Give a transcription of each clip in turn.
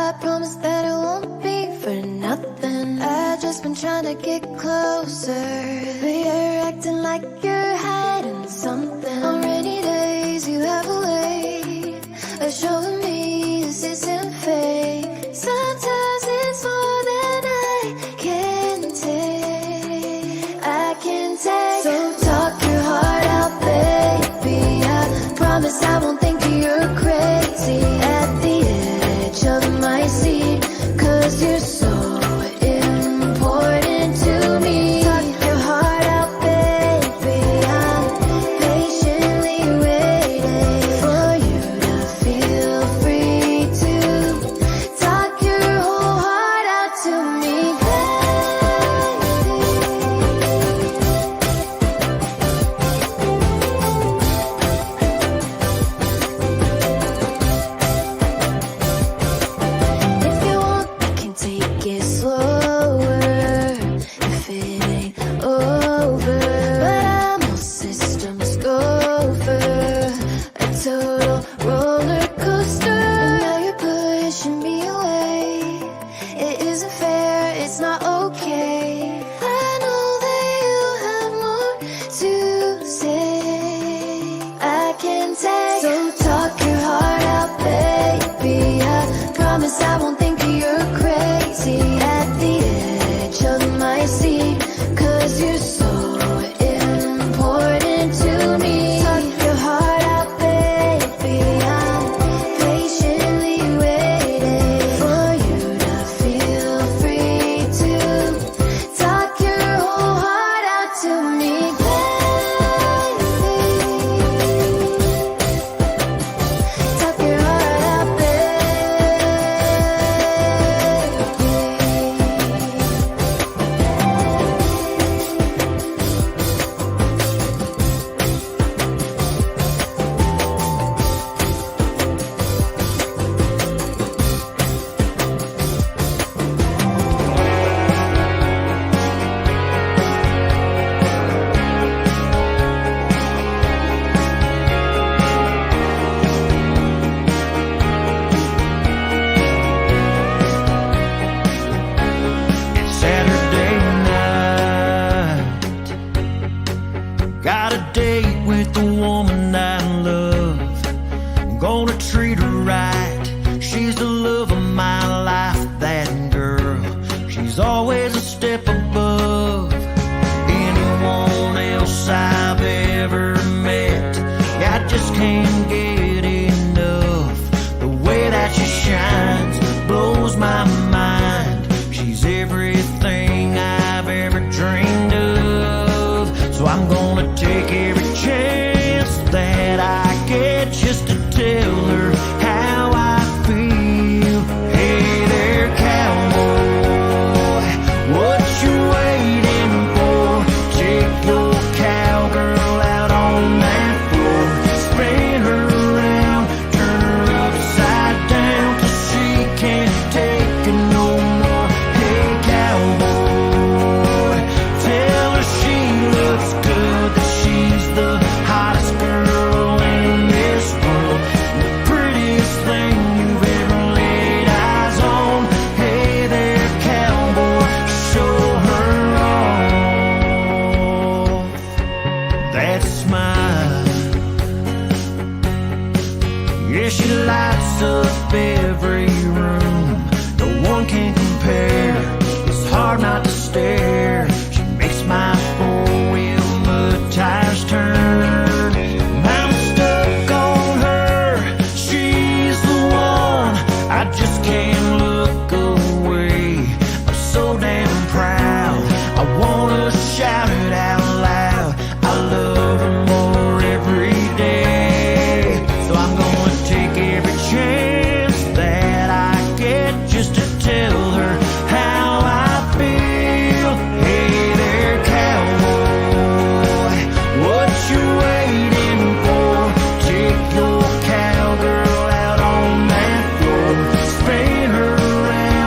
I promise that it won't be for nothing. I've just been trying to get closer, but you're acting like you're hiding something. On rainy days you have a way of showing me this isn't fake. Sometimes it's more than I can take. I can take. So talk your heart out, baby. I promise I won't think you're crazy at the edge of my seat, 'cause you're so important to me. Talk your heart out, baby. I'm patiently waiting for you to feel free to talk your whole heart out to me, If you want, I can take it slower if it ain't over. But I'm all systems go for a total roller coaster. And now you're pushing me away. It isn't fair, it's not okay. I know that you have more to say. I can take. So talk your heart out, baby. I promise I won't think you're crazy at the edge of my seat, 'cause you're so important to me. Talk your heart out, baby. I'm patiently waiting for you to feel free to talk your whole heart out to me, baby. Talk your heart out, baby. It's Saturday night. Got a date with the woman I love. I'm gonna treat her right. She's the love of my life, that girl. She's always a step above anyone else I've ever met. I just can't get enough. The way that she shines blows my mind. She's everything I've ever dreamed of. So I'm gonna take every chance that I get just to tell her how I feel. Hey there, cowboy, what you waiting for? Take your cowgirl out on that floor. Spin her around, turn her upside down till she can't take it no more. Hey cowboy, tell her she looks good, that she's the hottest girl in this world, the prettiest thing you've ever laid eyes on. Hey there, cowboy, show her off. That smile, yeah, she lights up every room. No one can compare. It's hard not to stare. She makes my four-wheel mud tires turn. I'm stuck on her. She's the one. I just can't look away. I'm so damn proud. I wanna shout it out loud. I love her more every day. So I'm gonna take every chance that I get just to tell her how I feel. Hey there, cowboy, what you waiting for? Take your cowgirl out on that floor. Spin her around,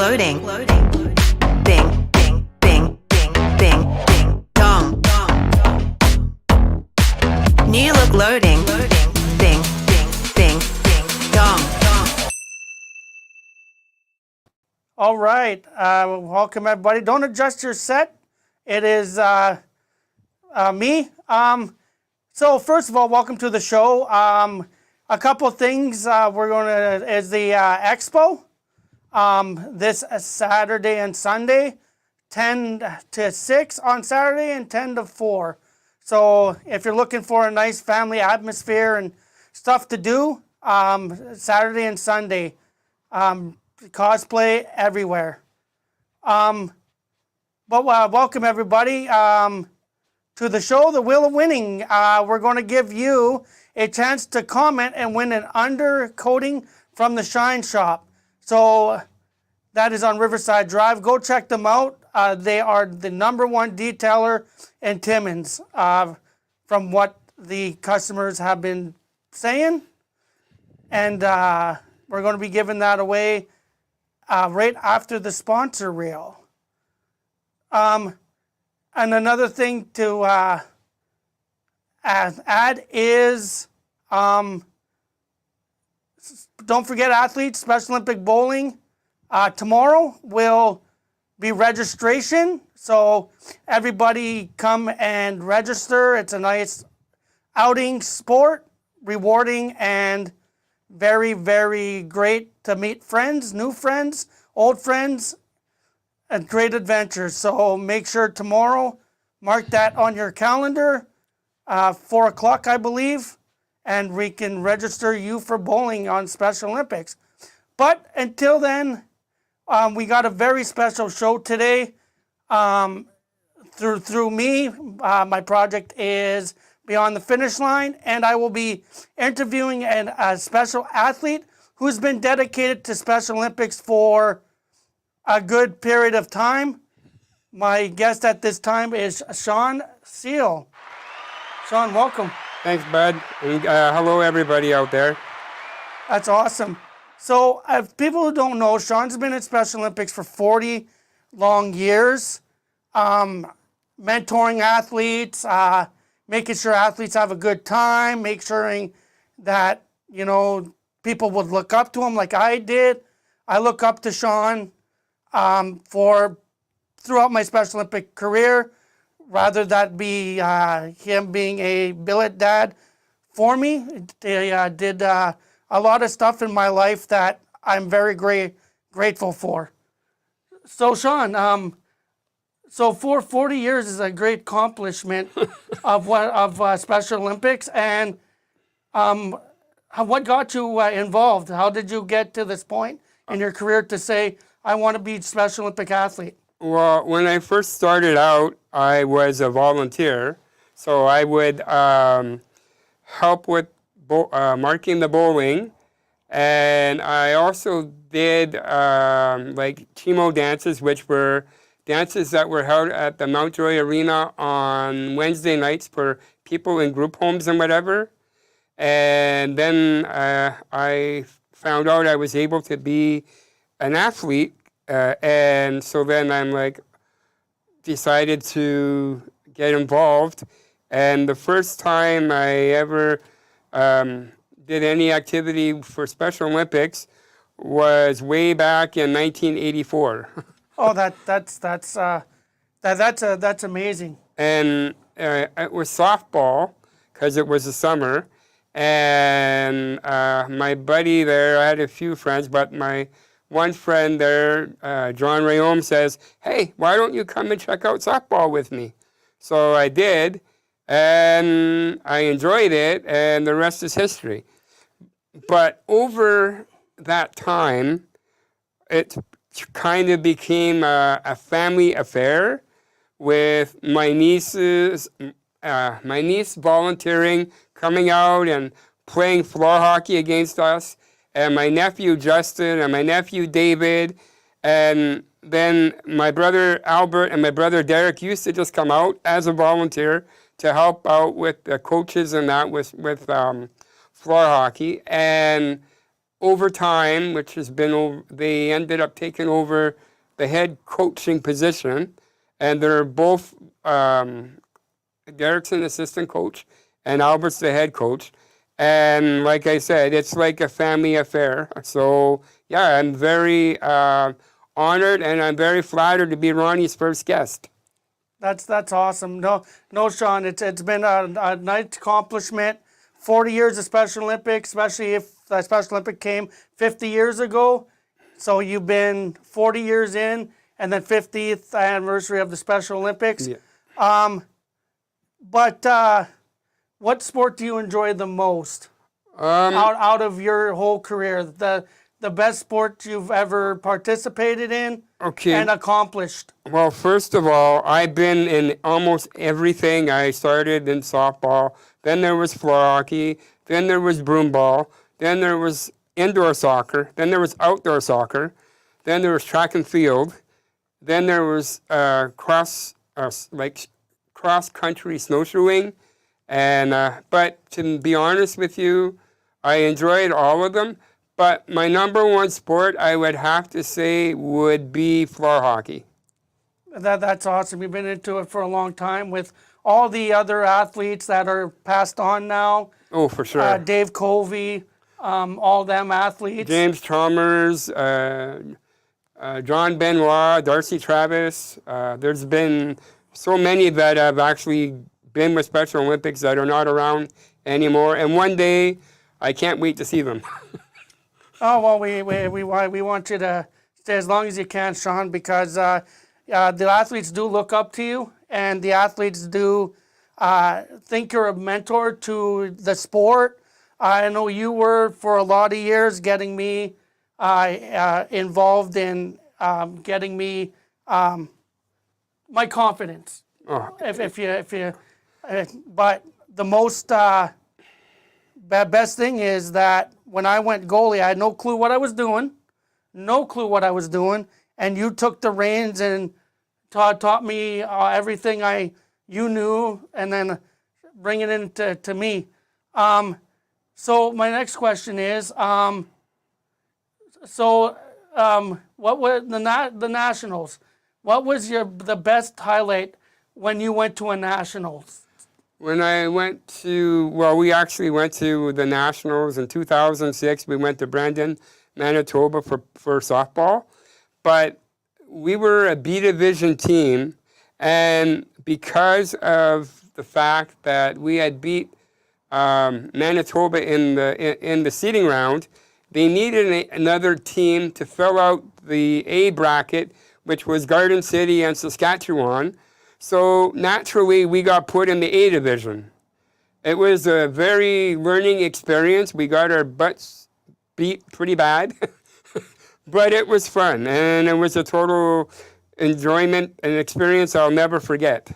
loading. Bing, bing, bing, bing, bing, bing, dong. New look loading. Bing, bing, bing, bing, dong. All right, welcome everybody. Don't adjust your set. It is me. So first of all, welcome to the show. A couple of things we're going to is the expo this Saturday and Sunday, 10 to 6 on Saturday and 10 to 4. So if you're looking for a nice family atmosphere and stuff to do, Saturday and Sunday, cosplay everywhere. But welcome everybody to the show, The Wheel of Winning. We're going to give you a chance to comment and win an undercoating from the Shine Shop. So that is on Riverside Drive. Go check them out. They are the #1 detailer in Timmins, from what the customers have been saying. And we're going to be giving that away right after the sponsor reel. And another thing to add is, don't forget athletes, Special Olympic bowling. Tomorrow will be registration, so everybody come and register. It's a nice outing sport, rewarding, and very, very great to meet friends, new friends, old friends, and great adventures. So make sure tomorrow, mark that on your calendar, 4 o'clock, I believe, and we can register you for bowling on Special Olympics. But until then, we got a very special show today. Through me, my project is Beyond the Finish Line, and I will be interviewing a special athlete who's been dedicated to Special Olympics for a good period of time. My guest at this time is Sean Seale. Sean, welcome. Thanks, bud. And, hello, everybody out there. That's awesome. So, if people who don't know, Sean's been in Special Olympics for 40 long years, mentoring athletes, making sure athletes have a good time, make sure that, you know, people would look up to him like I did. I look up to Sean for throughout my Special Olympic career, rather that be him being a billet dad for me. They did a lot of stuff in my life that I'm very grateful for. So Sean, so for 40 years is a great accomplishment of Special Olympics, and what got you involved? How did you get to this point in your career to say, I want to be a Special Olympic athlete? Well, when I first started out, I was a volunteer. So I would help with marking the bowling. And I also did like chemo dances, which were dances that were held at the Mount Joy Arena on Wednesday nights for people in group homes and whatever. And then I found out I was able to be an athlete. And so then I'm like, decided to get involved. And the first time I ever did any activity for Special Olympics was way back in 1984. Oh, that's amazing. And it was softball because it was the summer. And my buddy there, I had a few friends, but my one friend there, John Rayom, says, hey, why don't you come and check out softball with me? So I did, and I enjoyed it, and the rest is history. But over that time, it kind of became a family affair with my niece volunteering, coming out and playing floor hockey against us, and my nephew Justin and my nephew David, and then my brother Albert and my brother Derek used to just come out as a volunteer to help out with the coaches and that with floor hockey. And over time, which has been, they ended up taking over the head coaching position, and they're both, Derek's an assistant coach, and Albert's the head coach. And like I said, it's like a family affair. So yeah, I'm very honored, and I'm very flattered to be Ronnie's first guest. That's awesome. No, Sean, it's been a nice accomplishment. 40 years of Special Olympics, especially if the Special Olympic came 50 years ago. So you've been 40 years in, and then 50th anniversary of the Special Olympics. Yeah. But what sport do you enjoy the most out of your whole career? The best sport you've ever participated in and accomplished? Well, first of all, I've been in almost everything. I started in softball, then there was floor hockey, then there was broomball, then there was indoor soccer, then there was outdoor soccer, then there was track and field, then there was cross-country snowshoeing. And but to be honest with you, I enjoyed all of them. But my number one sport, I would have to say, would be floor hockey. That's awesome. You've been into it for a long time with all the other athletes that are passed on now. Oh, for sure. Dave Covey, all them athletes. James Chalmers, John Benoit, Darcy Travis. There's been so many that have actually been with Special Olympics that are not around anymore. And one day, I can't wait to see them. Oh, well, we want you to stay as long as you can, Sean, because the athletes do look up to you, and the athletes do think you're a mentor to the sport. I know you were for a lot of years getting me involved in getting me my confidence. Oh. If you, but the most best thing is that when I went goalie, I had no clue what I was doing, and you took the reins and taught me everything you knew, and then bring it into to me. So my next question is, what was the nationals? What was the best highlight when you went to a nationals? When I went to, well, we actually went to the Nationals in 2006. We went to Brandon, Manitoba for softball. But we were a B Division team, and because of the fact that we had beat Manitoba in the seeding round, they needed another team to fill out the A bracket, which was Garden City and Saskatchewan. So naturally, we got put in the A division. It was a very learning experience. We got our butts beat pretty bad, but it was fun, and it was a total enjoyment and experience I'll never forget.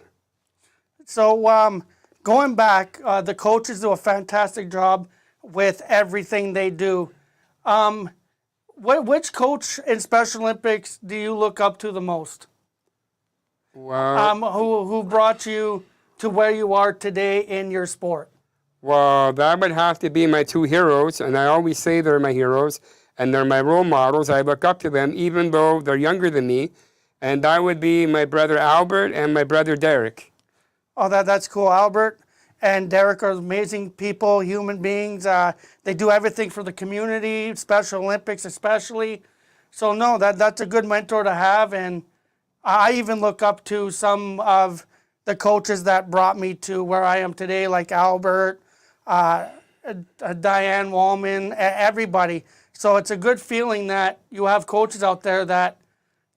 So going back, the coaches do a fantastic job with everything they do. Which coach in Special Olympics do you look up to the most? Well, who brought you to where you are today in your sport? Well, that would have to be my two heroes, and I always say they're my heroes, and they're my role models. I look up to them, even though they're younger than me, and that would be my brother Albert and my brother Derek. Oh, that's cool. Albert and Derek are amazing people, human beings. They do everything for the community, Special Olympics especially. So no, that's a good mentor to have, and I even look up to some of the coaches that brought me to where I am today, like Albert, Diane Wallman, everybody. So it's a good feeling that you have coaches out there that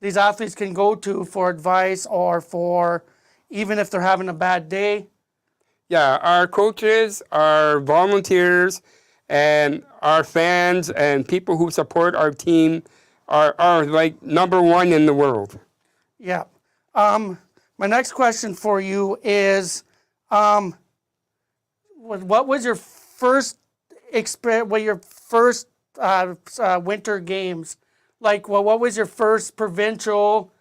these athletes can go to for advice or for even if they're having a bad day. Yeah, our coaches, our volunteers, and our fans and people who support our team are like number one in the world. Yeah. My next question for you is, what was your first experience? What your first winter games? Like, what was your first provincial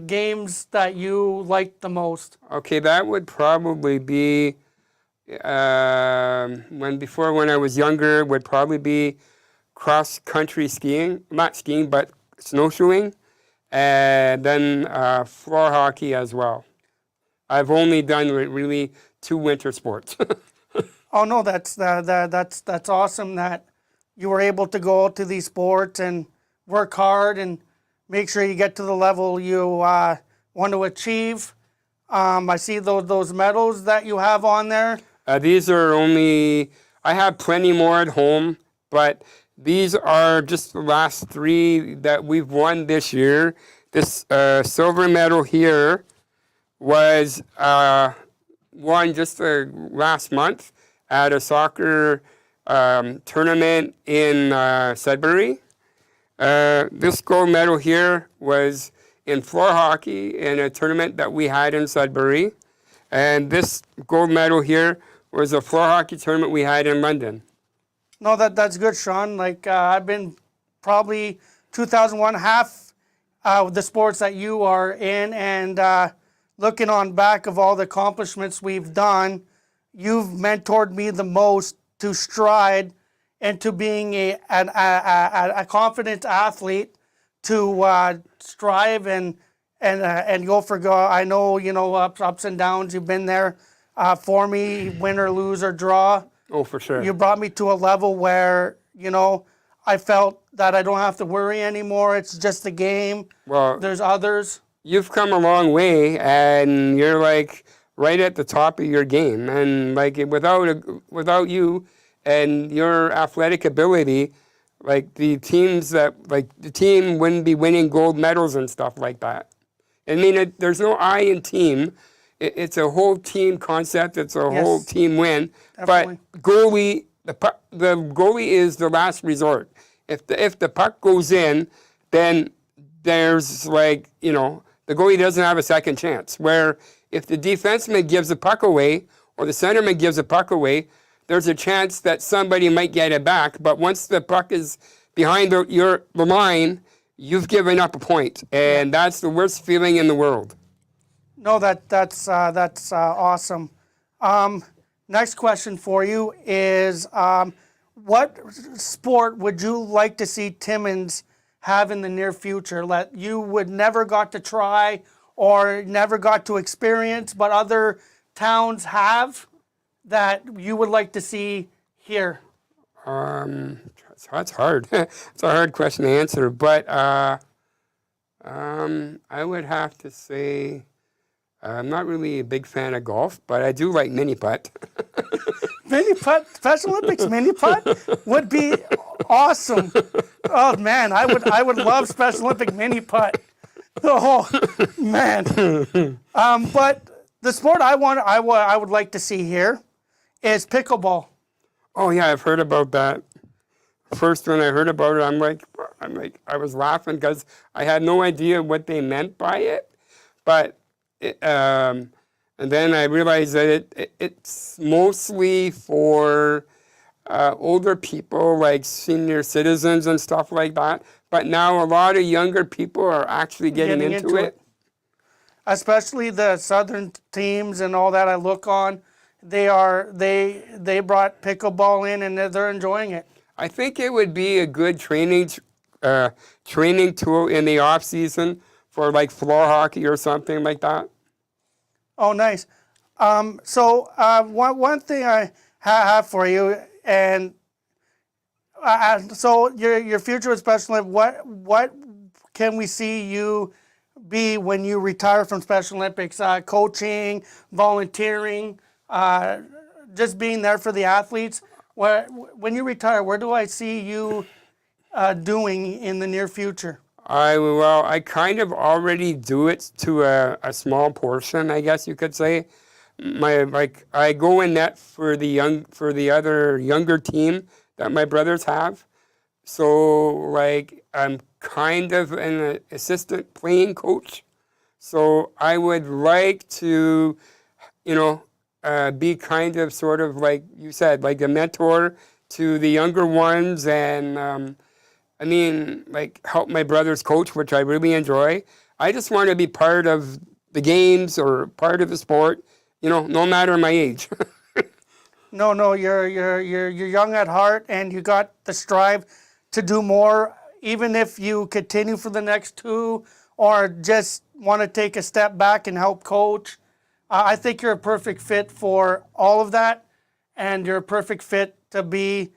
games that you liked the most? Okay, that would probably be When I was younger, would probably be cross-country skiing. Not skiing, but snowshoeing. And then floor hockey as well. I've only done really 2 winter sports. Oh no, that's awesome that you were able to go to these sports and work hard and make sure you get to the level you want to achieve. I see those medals that you have on there. These are only, I have plenty more at home, but these are just the last 3 that we've won this year. This silver medal here was won just last month at a soccer tournament in Sudbury. This gold medal here was in floor hockey in a tournament that we had in Sudbury. And this gold medal here was a floor hockey tournament we had in London. No, that's good, Sean. Like I've been probably 2001 half the sports that you are in, and looking on back of all the accomplishments we've done, you've mentored me the most to stride into being a confident athlete, to strive and go for go. I know, ups and downs. You've been there for me, win or lose or draw. Oh, for sure. You brought me to a level where, I felt that I don't have to worry anymore. It's just a game. Well, there's others. You've come a long way, and you're like right at the top of your game. And like without you and your athletic ability, like the team wouldn't be winning gold medals and stuff like that. I mean, there's no I in team. It's a whole team concept. It's a whole team win. Definitely. But goalie, the goalie is the last resort. If the puck goes in, then there's the goalie doesn't have a second chance. Where if the defenseman gives the puck away or the centerman gives the puck away, there's a chance that somebody might get it back. But once the puck is behind the line, you've given up a point, and that's the worst feeling in the world. No, that's awesome. Next question for you is, what sport would you like to see Timmins have in the near future that you would never got to try or never got to experience, but other towns have, that you would like to see here? That's hard. It's a hard question to answer, but I would have to say I'm not really a big fan of golf, but I do like mini putt. Mini putt, Special Olympics mini putt would be awesome. Oh man, I would love Special Olympic mini putt. Oh man. But the sport I would like to see here is pickleball. Oh yeah, I've heard about that. First, when I heard about it, I was laughing because I had no idea what they meant by it. But and then I realized that it's mostly for older people, like senior citizens and stuff like that. But now a lot of younger people are actually getting into it. Especially the southern teams and all that I look on, they brought pickleball in and they're enjoying it. I think it would be a good training tool in the off season for like floor hockey or something like that. Oh, nice. So one thing I have for you, and so your future with Special Olympics, what can we see you be when you retire from Special Olympics? Coaching, volunteering, just being there for the athletes. When you retire, where do I see you doing in the near future? I kind of already do it to a small portion, I guess you could say. I go in net for the other younger team that my brothers have. So I'm kind of an assistant playing coach. So I would like to, be kind of sort of like you said, like a mentor to the younger ones, and help my brothers coach, which I really enjoy. I just want to be part of the games or part of the sport, no matter my age. No, you're young at heart, and you got the strive to do more. Even if you continue for the next 2, or just want to take a step back and help coach, I think you're a perfect fit for all of that, and you're a perfect fit to be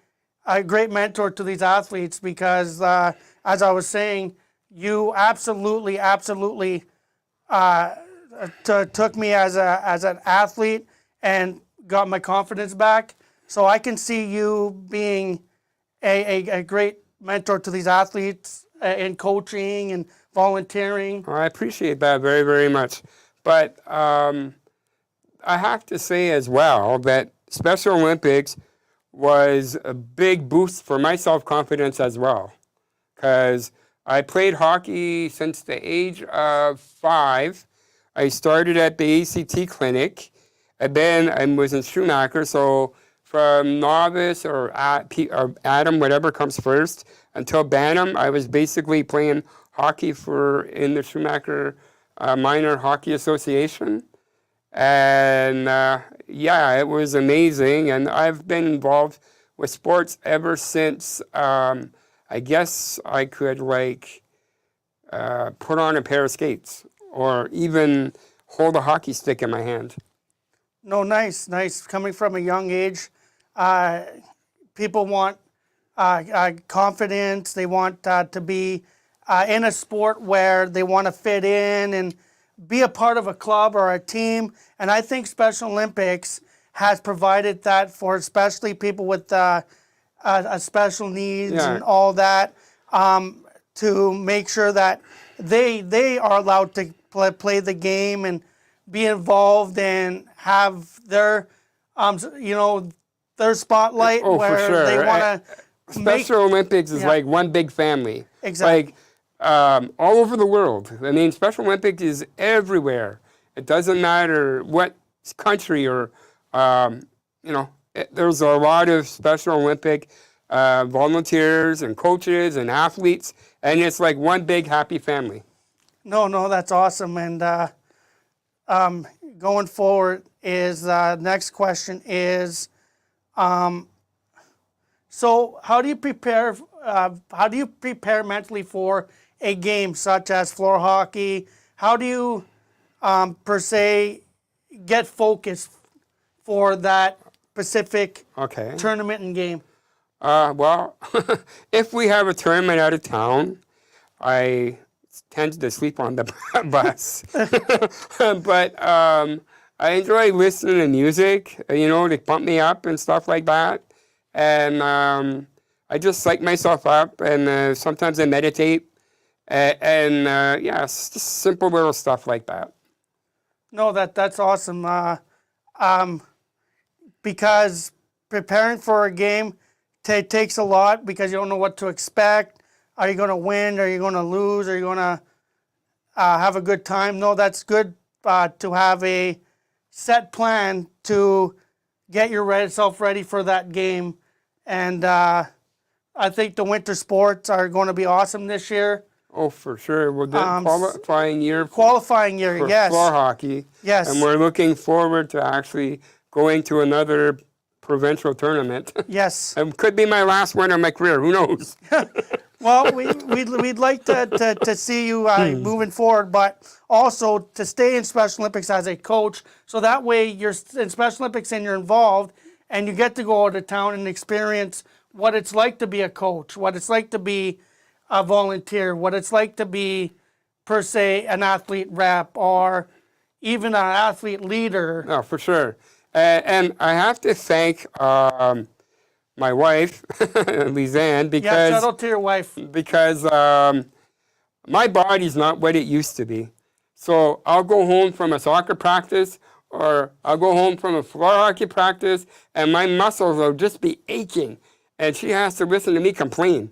a great mentor to these athletes because, as I was saying, you absolutely took me as an athlete and got my confidence back. So I can see you being a great mentor to these athletes in coaching and volunteering. I appreciate that very, very much. But I have to say as well that Special Olympics was a big boost for my self-confidence as well. Because I played hockey since the age of 5. I started at the ACT clinic, and then I was in Schumacher. So from novice or Adam, whatever comes first, until Bantam, I was basically playing hockey in the Schumacher Minor Hockey Association. And yeah, it was amazing. And I've been involved with sports ever since I guess I could put on a pair of skates or even hold a hockey stick in my hand. No, nice. Coming from a young age, people want confidence. They want to be in a sport where they want to fit in and be a part of a club or a team. And I think Special Olympics has provided that for especially people with special needs and all that, to make sure that they are allowed to play the game and be involved and have their their spotlight where for sure. they want to Special Olympics is like one big family. Exactly. Like all over the world. I mean, Special Olympics is everywhere. It doesn't matter what country or, there's a lot of Special Olympic volunteers and coaches and athletes, and it's like one big happy family. No, that's awesome. And going forward is next question is, so how do you prepare? How do you prepare mentally for a game such as floor hockey? How do you, per se, get focused for that specific tournament and game? Well, if we have a tournament out of town, I tend to sleep on the bus. But I enjoy listening to music, to pump me up and stuff like that. And I just psych myself up, and sometimes I meditate. It's just simple little stuff like that. No, that's awesome. Because preparing for a game takes a lot because you don't know what to expect. Are you going to win? Are you going to lose? Are you going to have a good time? No, that's good to have a set plan to get yourself ready for that game. And I think the winter sports are going to be awesome this year. Oh, for sure. Well, the qualifying year. For yes. Floor hockey. Yes. And we're looking forward to actually going to another provincial tournament. Yes. It could be my last one of my career. Who knows? Well, we'd like to see you moving forward, but also to stay in Special Olympics as a coach. So that way you're in Special Olympics and you're involved and you get to go out of town and experience what it's like to be a coach, what it's like to be a volunteer, what it's like to be, per se, an athlete rep or even an athlete leader. No, for sure. And I have to thank my wife, Lizanne, because shout out to your wife. Because my body's not what it used to be. So I'll go home from a soccer practice or I'll go home from a floor hockey practice and my muscles will just be aching. And she has to listen to me complain.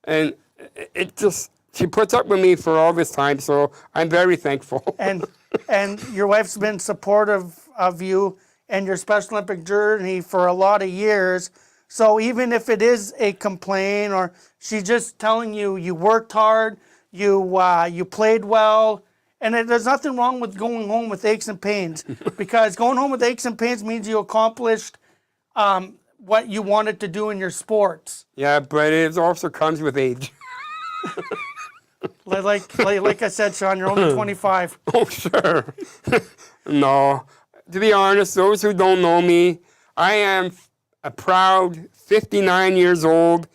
And she puts up with me for all this time, so I'm very thankful. And your wife's been supportive of you and your Special Olympic journey for a lot of years. So even if it is a complaint or she's just telling you you worked hard, you played well, and there's nothing wrong with going home with aches and pains because going home with aches and pains means you accomplished what you wanted to do in your sports. Yeah, but it also comes with age. Like I said, Sean, you're only 25. Oh, sure. No. To be honest, those who don't know me, I am a proud 59 years old,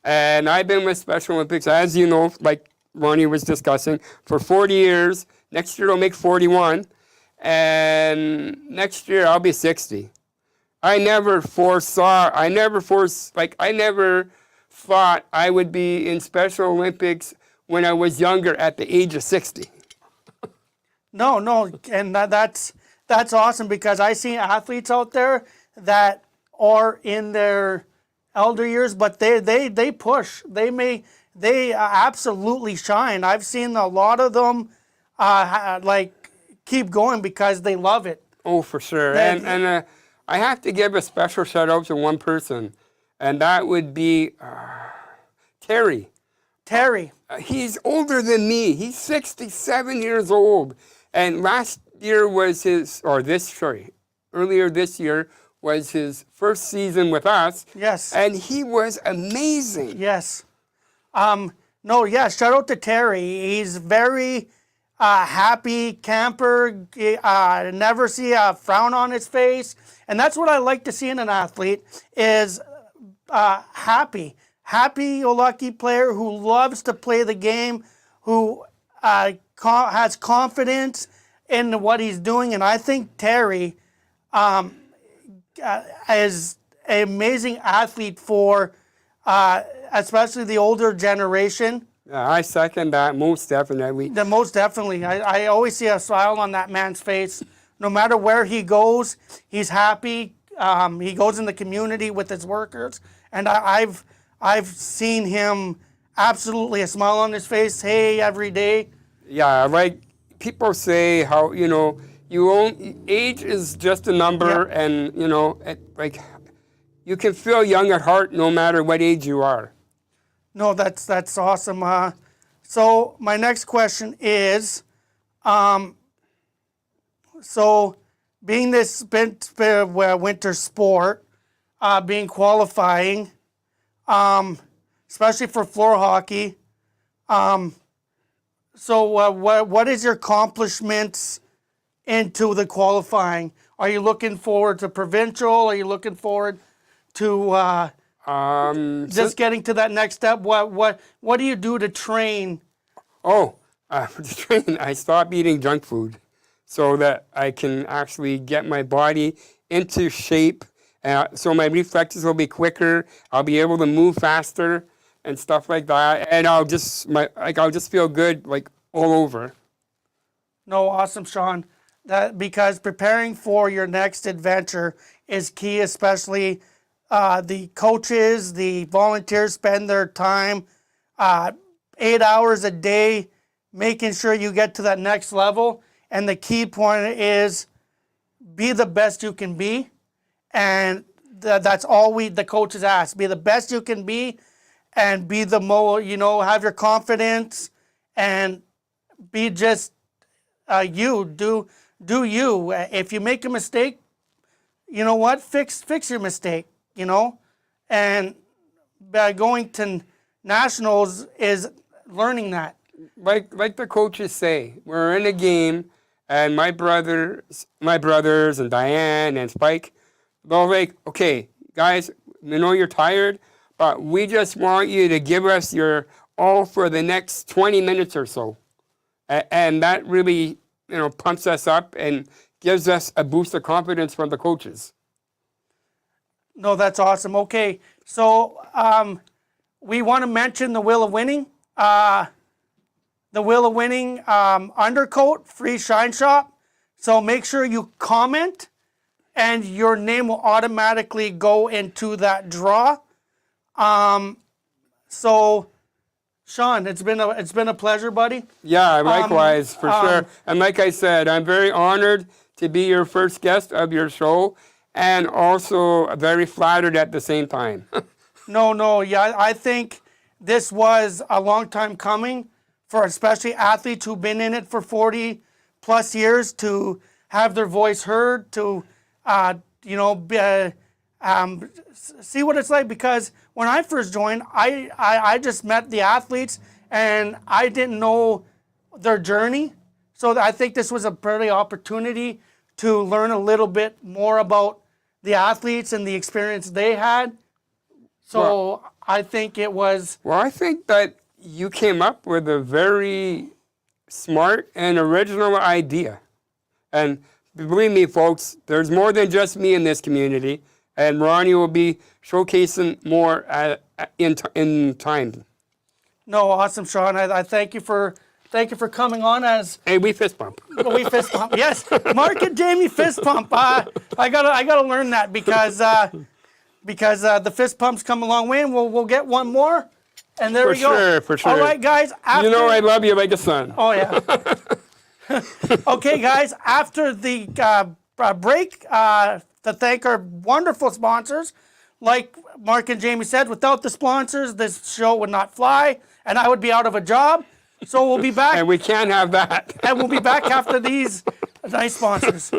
and I've been with Special Olympics, as you know, like Ronnie was discussing, for 40 years. Next year I'll make 41, and next year I'll be 60. I never thought I would be in Special Olympics when I was younger at the age of 60. No, and that's awesome, because I see athletes out there that are in their elder years, but they push. They absolutely shine. I've seen a lot of them keep going because they love it. Oh, for sure. And I have to give a special shout out to one person, and that would be Terry. Terry. He's older than me. He's 67 years old. And earlier this year was his first season with us. Yes. And he was amazing. Yes. Shout out to Terry. He's very happy camper. Never see a frown on his face. And that's what I like to see in an athlete is happy-go-lucky player who loves to play the game, who has confidence in what he's doing. And I think Terry is an amazing athlete for especially the older generation. I second that most definitely. Most definitely. I always see a smile on that man's face. No matter where he goes, he's happy. He goes in the community with his workers. And I've seen him absolutely a smile on his face, hey, every day. Yeah, like people say how, age is just a number, Yeah. and, you can feel young at heart no matter what age you are. No, that's awesome. So my next question is, being this winter sport, being qualifying, especially for floor hockey, what is your accomplishments into the qualifying? Are you looking forward to provincial? Are you looking forward to just getting to that next step? What do you do to train? To train, I stopped eating junk food so that I can actually get my body into shape. So my reflexes will be quicker. I'll be able to move faster and stuff like that. And I'll just feel good all over. No, awesome, Sean. Because preparing for your next adventure is key, especially the coaches, the volunteers spend their time 8 hours a day making sure you get to that next level. And the key point is be the best you can be. And that's all the coaches ask. Be the best you can be and be the have your confidence and be just you. Do you. If you make a mistake, you know what? Fix your mistake, And going to nationals is learning that. Like the coaches say, we're in a game, and my brothers and Diane and Spike, they're like, okay, guys, you're tired, but we just want you to give us your all for the next 20 minutes or so. And that really, pumps us up and gives us a boost of confidence from the coaches. No, that's awesome. Okay, so we want to mention the Wheel of Winning. The Wheel of Winning undercoat, free Shine Shop. So make sure you comment, and your name will automatically go into that draw. So, Sean, it's been a pleasure, buddy. Yeah, likewise, for sure. And like I said, I'm very honored to be your first guest of your show, and also very flattered at the same time. No, yeah, I think this was a long time coming for especially athletes who've been in it for 40 plus years to have their voice heard, to see what it's like, because when I first joined, I just met the athletes and I didn't know their journey. So I think this was a pretty opportunity to learn a little bit more about the athletes and the experience they had. So I think it was... Well, I think that you came up with a very smart and original idea. And believe me, folks, there's more than just me in this community, and Ronnie will be showcasing more in time. No, awesome, Sean. I thank you for coming on as... Hey, we fist bump. We fist pump. Yes, Mark and Jamie fist pump. I gotta learn that because the fist pumps come a long way, and we'll get one more, and there we go. For sure. All right, guys. You know I love you like a son. Oh yeah. Okay, guys. After the break, to thank our wonderful sponsors, like Mark and Jamie said, without the sponsors, this show would not fly, and I would be out of a job. So we'll be back. And we can't have that. And we'll be back after these nice sponsors.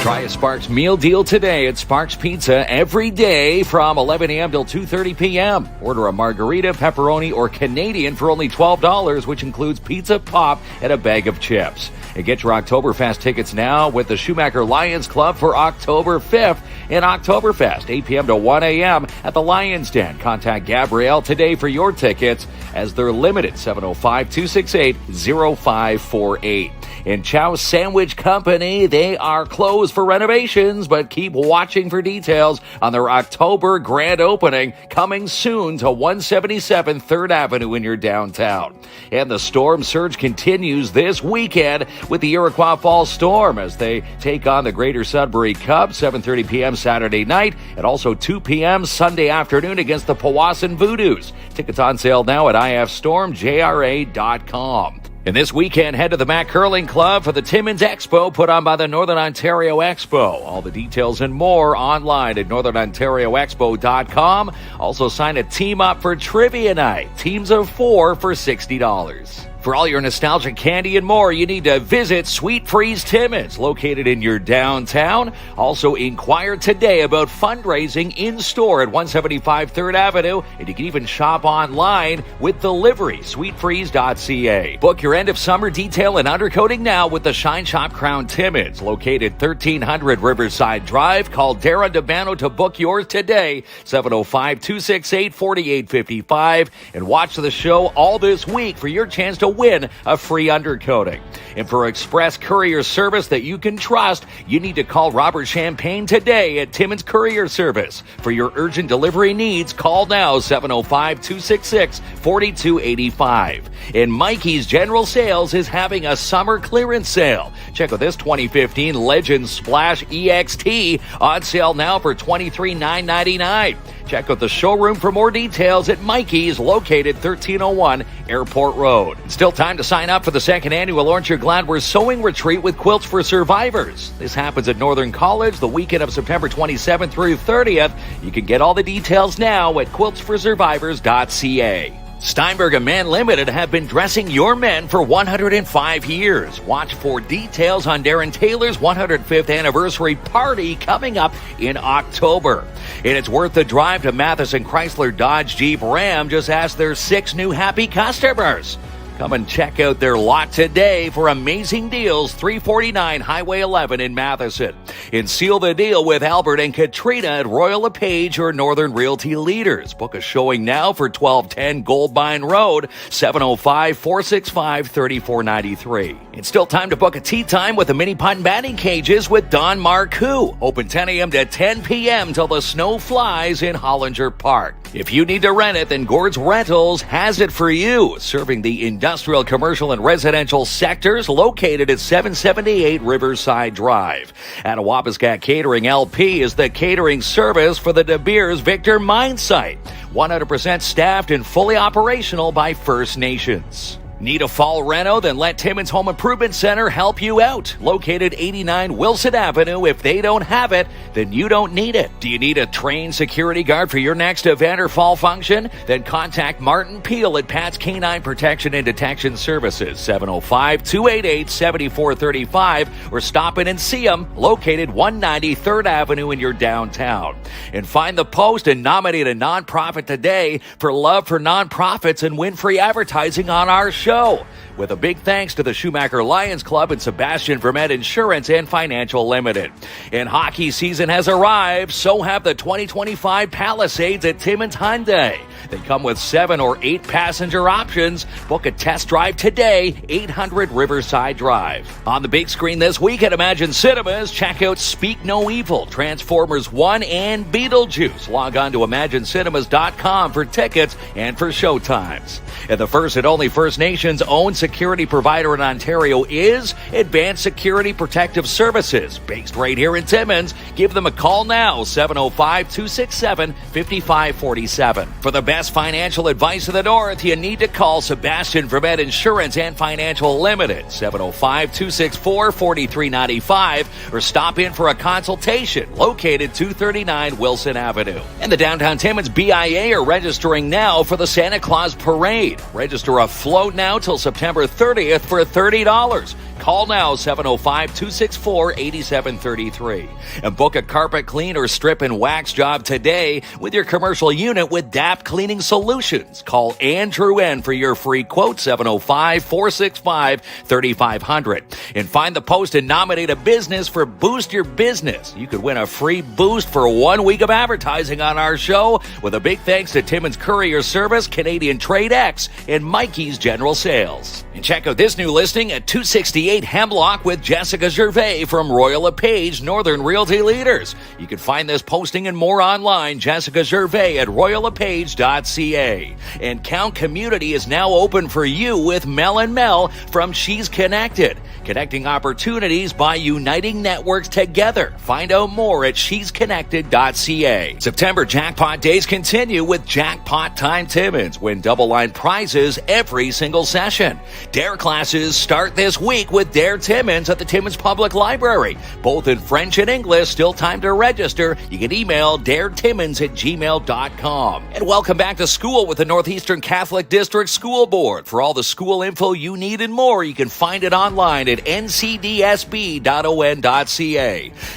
Try a Sparks meal deal today at Sparks Pizza every day from 11 a.m. till 2:30 p.m. Order a margarita, pepperoni, or Canadian for only $12, which includes pizza, pop, and a bag of chips. And get your Oktoberfest tickets now with the Schumacher Lions Club for October 5th in Oktoberfest, 8 p.m. to 1 a.m. at the Lions Den. Contact Gabrielle today for your tickets as they're limited, 705-268-0548. And Chow Sandwich Company, they are closed for renovations, but keep watching for details on their October grand opening coming soon to 177 3rd Avenue in your downtown. And the storm surge continues this weekend with the Iroquois Falls Storm as they take on the Greater Sudbury Cubs, 7:30 p.m. Saturday night, and also 2 p.m. Sunday afternoon against the Powassan Voodoos. Tickets on sale now at ifstormjra.com. And this weekend, head to the Mac Curling Club for the Timmins Expo put on by the Northern Ontario Expo. All the details and more online at northernontarioexpo.com. Also sign a team up for Trivia Night. Teams of 4 for $60. For all your nostalgic candy and more, you need to visit Sweet Freeze Timmins, located in your downtown. Also, inquire today about fundraising in-store at 175 3rd Avenue, and you can even shop online with delivery, sweetfreeze.ca. Book your end-of-summer detail and undercoating now with the Shine Shop Crown Timmins, located 1300 Riverside Drive. Call Darren DeBano to book yours today, 705-268-4855, and watch the show all this week for your chance to win a free undercoating. And for express courier service that you can trust, you need to call Robert Champagne today at Timmins Courier Service. For your urgent delivery needs, call now 705-266-4285. And Mikey's General Sales is having a summer clearance sale. Check out this 2015 Legend Splash EXT on sale now for $23,999. Check out the showroom for more details at Mikey's, located 1301 Airport Road. Still time to sign up for the second annual Aren't You Glad We're Sewing Retreat with Quilts for Survivors. This happens at Northern College the weekend of September 27th through 30th. You can get all the details now at quiltsforsurvivors.ca. Steinberg and Man Limited have been dressing your men for 105 years. Watch for details on Darren Taylor's 105th anniversary party coming up in October. And it's worth the drive to Matheson Chrysler Dodge Jeep Ram. Just ask their 6 new happy customers. Come and check out their lot today for amazing deals, 349 Highway 11 in Matheson. And seal the deal with Albert and Katrina at Royal LePage or Northern Realty Leaders. Book a showing now for 1210 Goldmine Road, 705-465-3493. It's still time to book a tea time with the mini putt and batting cages with Don Marcoux. Open 10 a.m. to 10 p.m. till the snow flies in Hollinger Park. If you need to rent it, then Gord's Rentals has it for you, serving the industrial, commercial, and residential sectors, located at 778 Riverside Drive. At Wapiskat Catering LP is the catering service for the De Beers Victor Mine Site, 100% staffed and fully operational by First Nations. Need a fall reno? Then let Timmins Home Improvement Center help you out. Located 89 Wilson Avenue. If they don't have it, then you don't need it. Do you need a trained security guard for your next event or fall function? Then contact Martin Peel at Pat's Canine Protection and Detection Services, 705-288-7435, or stop in and see them, located 190 3rd Avenue in your downtown. And find the post and nominate a nonprofit today for Love for Nonprofits and win free advertising on our show. With a big thanks to the Schumacher Lions Club and Sebastian Vermette Insurance and Financial Limited. And hockey season has arrived, so have the 2025 Palisades at Timmins Hyundai. They come with 7 or 8 passenger options. Book a test drive today, 800 Riverside Drive. On the big screen this week at Imagine Cinemas, check out Speak No Evil, Transformers 1, and Beetlejuice. Log on to ImagineCinemas.com for tickets and for showtimes. And the first and only First Nations owned security provider in Ontario is Advanced Security Protective Services, based right here in Timmins. Give them a call now, 705-267-5547. For the best financial advice in the North, you need to call Sebastian Vermette Insurance and Financial Limited, 705-264-4395, or stop in for a consultation, located 239 Wilson Avenue. And the Downtown Timmins BIA are registering now for the Santa Claus Parade. Register a float now till September 30th for $30. Call now, 705-264-8733. And book a carpet clean or strip and wax job today with your commercial unit with DAP Cleaning Solutions. Call Andrew N. for your free quote, 705-465-3500. And find the post and nominate a business for Boost Your Business. You could win a free boost for 1 week of advertising on our show with a big thanks to Timmins Courier Service, Canadian Trade X, and Mikey's General Sales. And check out this new listing at 268 Hemlock with Jessica Gervais from Royal LePage Northern Realty Leaders. You can find this posting and more online, Jessica Gervais at royallepage.ca. And Count Community is now open for you with Mel and Mel from She's Connected. Connecting opportunities by uniting networks together. Find out more at shesconnected.ca. September jackpot days continue with Jackpot Time Timmins. Win double line prizes every single session. Dare classes start this week with Dare Timmins at the Timmins Public Library. Both in French and English. Still time to register. You can email daretimmins@gmail.com. And welcome back to school with the Northeastern Catholic District School Board. For all the school info you need and more, you can find it online at ncdsb.on.ca.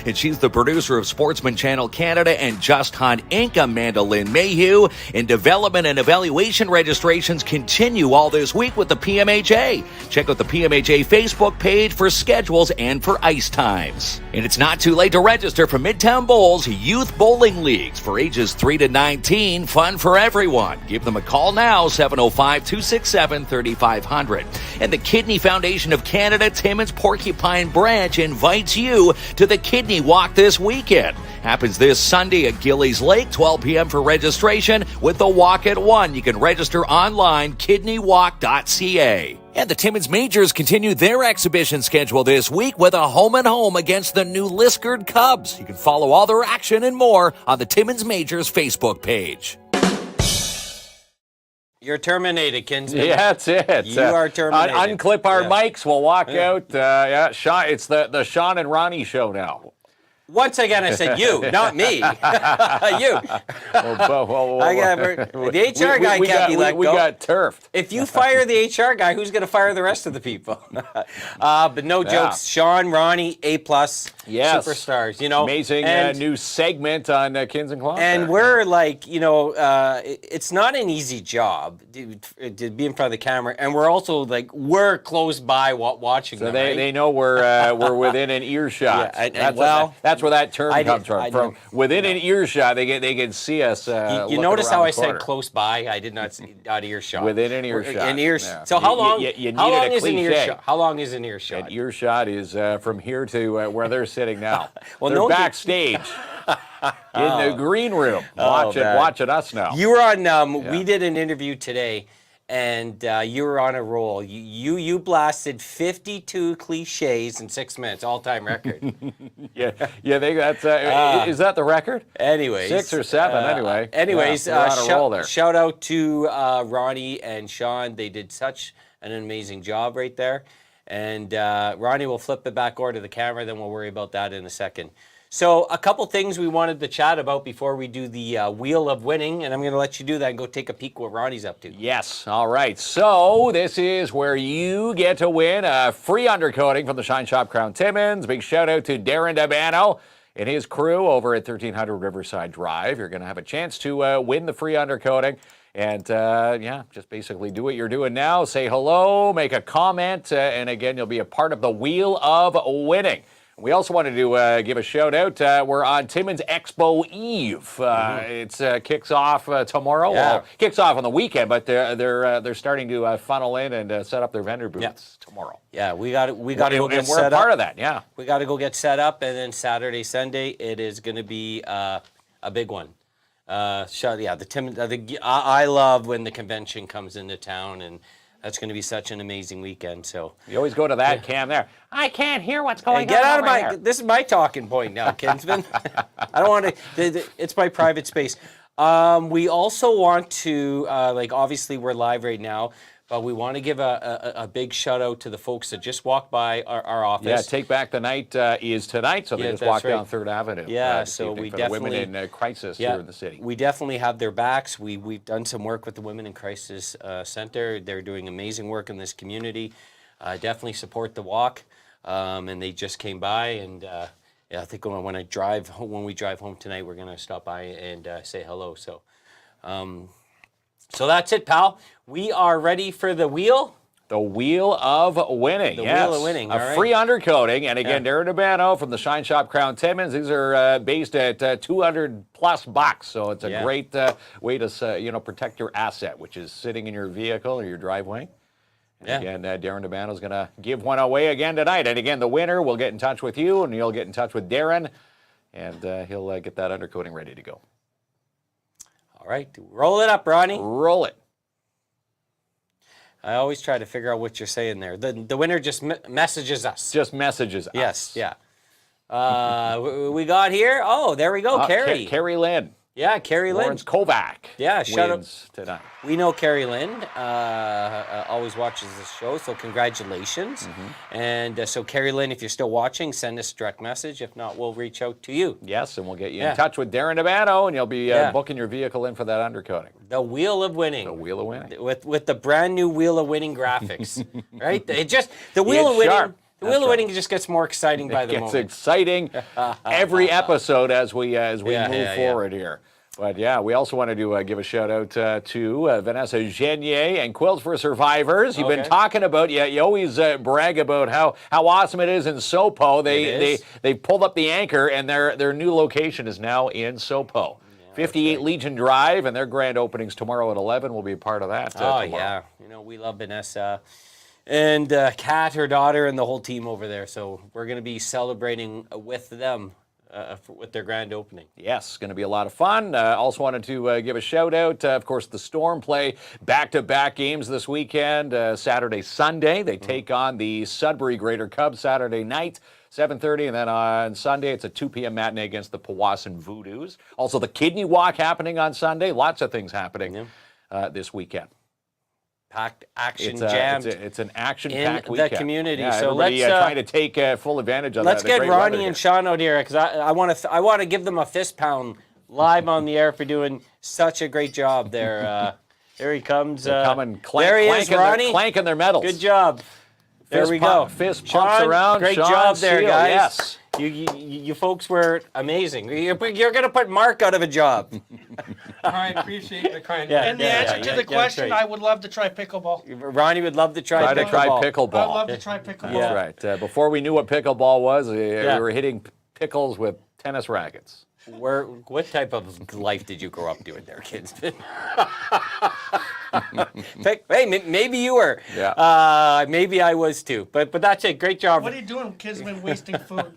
And she's the producer of Sportsman Channel Canada and Just Hunt Inc. Amanda Lynn Mayhew. And development and evaluation registrations continue all this week with the PMHA. Check out the PMHA Facebook page for schedules and for ice times. And it's not too late to register for Midtown Bowls Youth Bowling Leagues for ages 3 to 19. Fun for everyone. Give them a call now, 705-267-3500. And the Kidney Foundation of Canada Timmins Porcupine Branch invites you to the Kidney Walk this weekend. Happens this Sunday at Gillies Lake, 12 p.m. for registration with the walk at 1. You can register online, kidneywalk.ca. And the Timmins Majors continue their exhibition schedule this week with a home-and-home against the new Liskeard Cubs. You can follow all their action and more on the Timmins Majors Facebook page. You're terminated, Kinsman. Yeah, that's it. You are terminated. Unclip our mics. We'll walk out. Sean, it's the Sean and Ronnie show now. Once again, I said you, not me. You. The HR guy can't be let go. We got turfed. If you fire the HR guy, who's going to fire the rest of the people? But no jokes. Sean, Ronnie, A+, yes. Superstars. You know, amazing new segment on KINZ and KLOMP. And we're like, you know, it's not an easy job to be in front of the camera, and we're also like we're close by watching. So them, they know we're within an earshot. Yeah, that's where that term comes from. From within an earshot, they can see us. You notice how I said close by? I did not say out of earshot. Within an earshot. An earshot. Yeah. So how long? How long is an cliche. earshot? How long is an earshot? An earshot is from here to where they're sitting now. Well, they're backstage in the green room, watching us now. You were on. We did an interview today. And you were on a roll. You blasted 52 cliches in 6 minutes, all-time record. Yeah. That's is that the record? Anyways, 6 or 7. Anyway. Anyways, on a roll there. Shout out to Ronnie and Sean. They did such an amazing job right there. And Ronnie will flip it back over to the camera, then we'll worry about that in a second. So a couple things we wanted to chat about before we do the Wheel of Winning, and I'm going to let you do that and go take a peek what Ronnie's up to. Yes, all right. So this is where you get to win a free undercoating from the Shine Shop Timmins. Big shout out to Darren Dabano and his crew over at 1300 Riverside Drive. You're going to have a chance to win the free undercoating. And, yeah, just basically do what you're doing now. Say hello, make a comment, and again, you'll be a part of the Wheel of Winning. We also wanted to give a shout out. We're on Timmins Expo Eve. It kicks off tomorrow. Yeah. Well, kicks off on the weekend, but they're starting to funnel in and set up their vendor booths tomorrow. Yeah, we got to go get And we're set a part up. of that. Yeah. We got to go get set up, and then Saturday, Sunday, it is going to be a big one. The Timmins. I love when the convention comes into town, and that's going to be such an amazing weekend. So You always go to that cam there. I can't hear what's going get on. out of over my. there. This is my talking point now, Kinsman. I don't want to. It's my private space. We also want to obviously we're live right now, but we want to give a big shout out to the folks that just walked by our office. Yeah, Take Back the Night is tonight, so they just that's walked right. down 3rd Avenue. Yeah, this so evening we for the women definitely- in crisis here in the city. We definitely have their backs. We've done some work with the Women in Crisis Center. They're doing amazing work in this community. Definitely support the walk. And they just came by, and I think when we drive home tonight, we're gonna stop by and say hello. So, so that's it, pal. We are ready for the wheel. The Wheel of Winning. The yes. Wheel of Winning, A all right. free undercoating. And again, Darren Dabano from the Shine Shop Timmins. These are based at $200+. So it's a great way to protect your asset, which is sitting in your vehicle or your driveway. And again, Darren Dabano is going to give one away again tonight. And again, the winner will get in touch with you, and you'll get in touch with Darren, and he'll get that undercoating ready to go. All right, roll it up, Ronnie. Roll it. I always try to figure out what you're saying there. The winner just messages us. Just messages us. Yes, yeah. We got here. Oh, there we go, Carrie. Carrie Lynn. Yeah, Carrie Lynn. Lawrence Kovac. Yeah, shout out wins tonight. We know Carrie Lynn always watches this show, so congratulations. And so, Carrie Lynn, if you're still watching, send us a direct message. If not, we'll reach out to you. Yes, and we'll get you in touch with Darren Dabano, and you'll be booking your vehicle in for that undercoating. The Wheel of Winning. The Wheel of Winning. With the brand new Wheel of Winning graphics, right? The Wheel of Winning. Sharp. The Wheel of Winning just gets more exciting by the moment. It's exciting every episode as we move forward here. But yeah, we also wanted to give a shout out to Vanessa Genier and Quilts for Survivors. You've been talking about, you always brag about how awesome it is in Sopo. They pulled up the anchor, and their new location is now in Sopo. 58 Legion Drive, and their grand openings tomorrow at 11. We'll be a part of that tomorrow. Yeah. We love Vanessa. And Kat, her daughter, and the whole team over there. So we're going to be celebrating with them with their grand opening. Yes, going to be a lot of fun. Also wanted to give a shout out. Of course, the Storm play back-to-back games this weekend, Saturday, Sunday. They take on the Sudbury Greater Cubs Saturday night, 7:30, and then on Sunday it's a 2 p.m. matinee against the Powassan Voodoos. Also, the Kidney Walk happening on Sunday. Lots of things happening this weekend. Packed, action It's jammed. It's an action-packed in weekend. the community. Yeah, So everybody, let's trying to take full advantage of let's that. get Ronnie and Sean out here, because I want to give them a fist pound live on the air for doing such a great job there. There he comes. Coming, there he is, Ronnie. Clanking their medals. Good job. There we go. Fist Sean, pumps around. Great Sean job there, Seale, guys. Yes. You folks were amazing. You're going to put Mark out of a job. I appreciate the kind And the answer to the question, right. I would love to try pickleball. Ronnie would love to try Try to try pickleball. pickleball. I'd love to try pickleball. That's right. Before we knew what pickleball was, we were hitting pickles with tennis rackets. What type of life did you grow up doing there, kids? Hey, maybe you were. Yeah. Maybe I was too. But that's it. Great job. What are you doing, Kinsman, wasting food?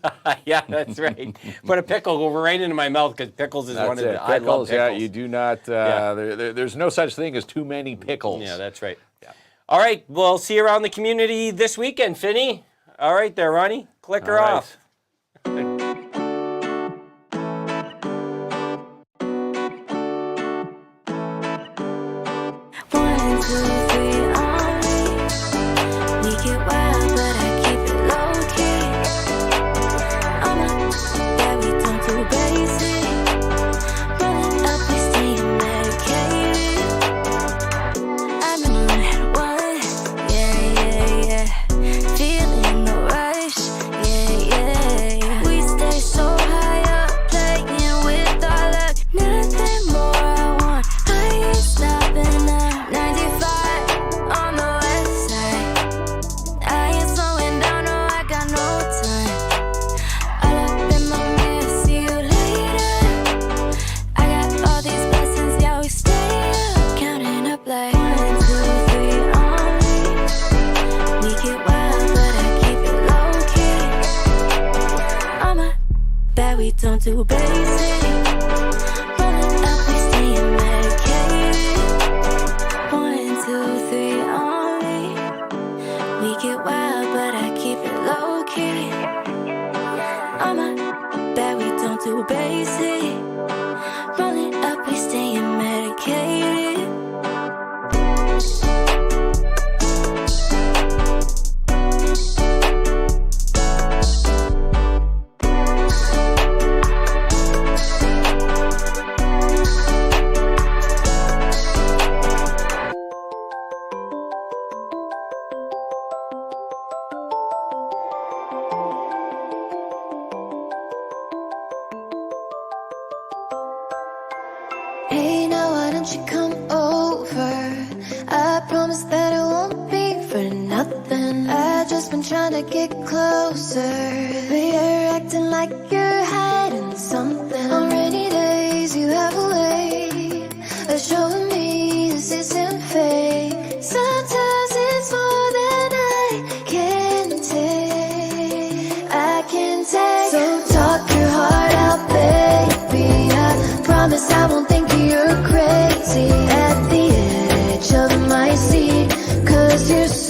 Yeah, that's right. Put a pickle go right into my mouth, because pickles is one of the. I love pickles. Yeah, you do not. There's no such thing as too many pickles. Yeah, that's right. Yeah. All right. We'll see you around the community this weekend, Finny. All right, there, Ronnie. Click her off. One, two, three, on me. bet we don't do basic. Rolling up, we staying medicated. 1, 2, 3 on me. We get wild, but I keep it low key. Bet we don't do basic. Rolling up, we staying medicated. Hey, now why don't you come over? I promise that it won't be for nothing. I've just been trying to get closer, but you're acting like you're hiding something. On rainy days, you have a way of showing me this isn't fake. Sometimes it's more than I can take. I can take. So talk your heart out, baby. I promise I won't think you're crazy at the edge of my seat, 'cause you're so